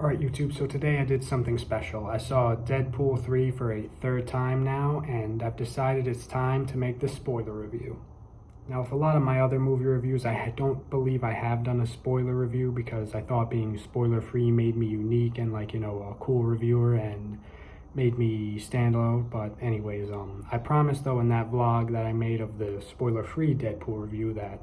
Alright YouTube, so today I did something special. I saw Deadpool 3 for a third time now, and I've decided it's time to make the spoiler review. Now with a lot of my other movie reviews, I don't believe I have done a spoiler review because I thought being spoiler free made me unique and a cool reviewer and made me stand out. But anyways, I promised though in that vlog that I made of the spoiler free Deadpool review that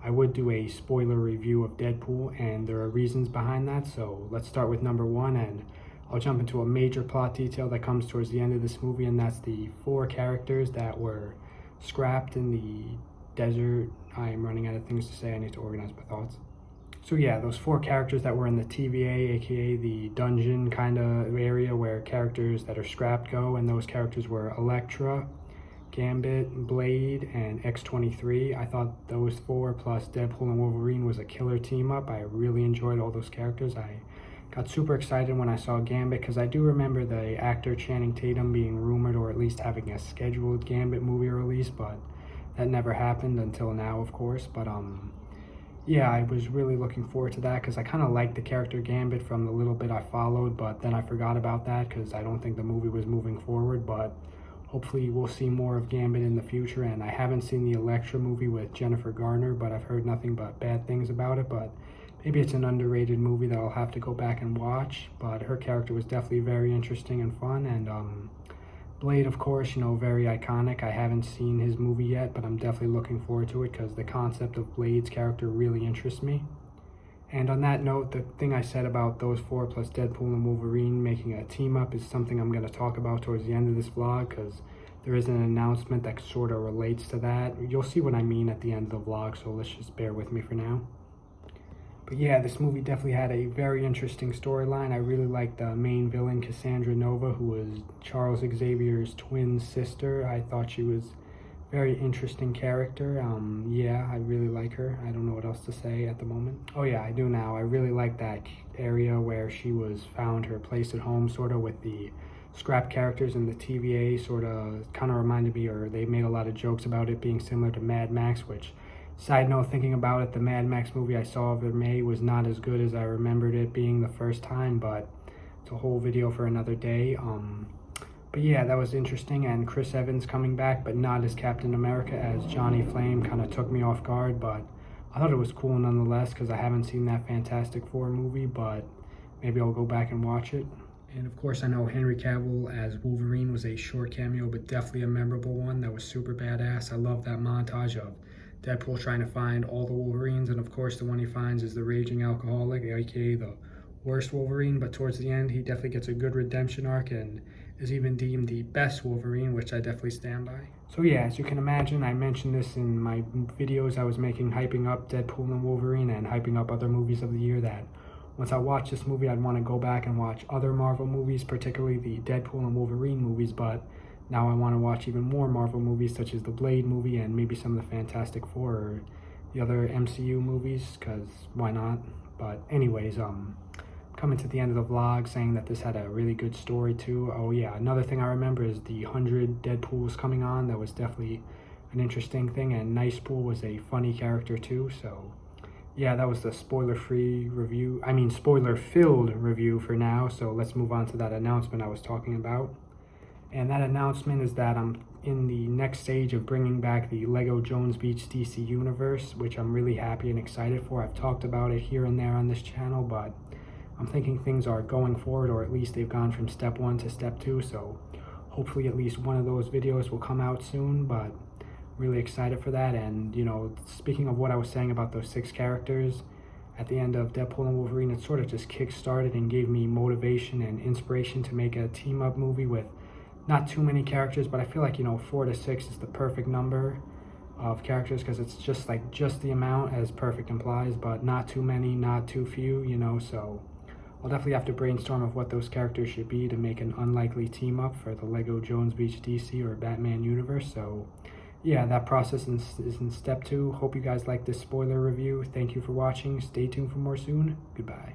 I would do a spoiler review of Deadpool, and there are reasons behind that. So let's start with number one, and I'll jump into a major plot detail that comes towards the end of this movie, and that's the 4 characters that were scrapped in the desert. I am running out of things to say. I need to organize my thoughts. So yeah, those 4 characters that were in the TVA, aka the dungeon kind of area where characters that are scrapped go, and those characters were Elektra, Gambit, Blade, and X-23. I thought those 4 plus Deadpool and Wolverine was a killer team up. I really enjoyed all those characters. I got super excited when I saw Gambit because I do remember the actor Channing Tatum being rumored or at least having a scheduled Gambit movie release, but that never happened until now, of course. But yeah, I was really looking forward to that because I kind of liked the character Gambit from the little bit I followed, but then I forgot about that because I don't think the movie was moving forward. But hopefully we'll see more of Gambit in the future, and I haven't seen the Elektra movie with Jennifer Garner, but I've heard nothing but bad things about it. But maybe it's an underrated movie that I'll have to go back and watch. But her character was definitely very interesting and fun, and Blade, of course, very iconic. I haven't seen his movie yet, but I'm definitely looking forward to it because the concept of Blade's character really interests me. And on that note, the thing I said about those 4 plus Deadpool and Wolverine making a team up is something I'm going to talk about towards the end of this vlog because there is an announcement that sort of relates to that. You'll see what I mean at the end of the vlog, so let's just bear with me for now. But yeah, this movie definitely had a very interesting storyline. I really liked the main villain, Cassandra Nova, who was Charles Xavier's twin sister. I thought she was very interesting character. Yeah, I really like her. I don't know what else to say at the moment. Oh yeah, I do now. I really like that area where she was found her place at home, sort of with the scrap characters in the TVA, sort of kind of reminded me, or they made a lot of jokes about it being similar to Mad Max, which, side note, thinking about it, the Mad Max movie I saw of May was not as good as I remembered it being the first time, but it's a whole video for another day. But yeah, that was interesting, and Chris Evans coming back, but not as Captain America, as Johnny Flame, kind of took me off guard, but I thought it was cool nonetheless because I haven't seen that Fantastic Four movie, but maybe I'll go back and watch it. And of course, I know Henry Cavill as Wolverine was a short cameo, but definitely a memorable one that was super badass. I love that montage of Deadpool trying to find all the Wolverines, and of course the one he finds is the raging alcoholic, aka the worst Wolverine, but towards the end he definitely gets a good redemption arc and is even deemed the best Wolverine, which I definitely stand by. So yeah, as you can imagine, I mentioned this in my videos I was making hyping up Deadpool and Wolverine and hyping up other movies of the year, that once I watch this movie I'd want to go back and watch other Marvel movies, particularly the Deadpool and Wolverine movies, but now I want to watch even more Marvel movies such as the Blade movie and maybe some of the Fantastic Four or the other MCU movies, because why not? But anyways, coming to the end of the vlog saying that this had a really good story too. Oh yeah, another thing I remember is the 100 Deadpools coming on. That was definitely an interesting thing, and Nicepool was a funny character too. So yeah, that was the spoiler-filled review for now. So let's move on to that announcement I was talking about. And that announcement is that I'm in the next stage of bringing back the Lego Jones Beach DC universe, which I'm really happy and excited for. I've talked about it here and there on this channel, but I'm thinking things are going forward, or at least they've gone from step 1 to step 2. So hopefully at least one of those videos will come out soon, but really excited for that. And speaking of what I was saying about those 6 characters at the end of Deadpool and Wolverine, it sort of just kick-started and gave me motivation and inspiration to make a team-up movie with not too many characters, but I feel like 4 to 6 is the perfect number of characters because it's just the amount as perfect implies, but not too many, not too few, so I'll definitely have to brainstorm of what those characters should be to make an unlikely team up for the Lego Jones Beach DC or Batman universe. So yeah, that process is in step 2. Hope you guys like this spoiler review. Thank you for watching. Stay tuned for more soon. Goodbye.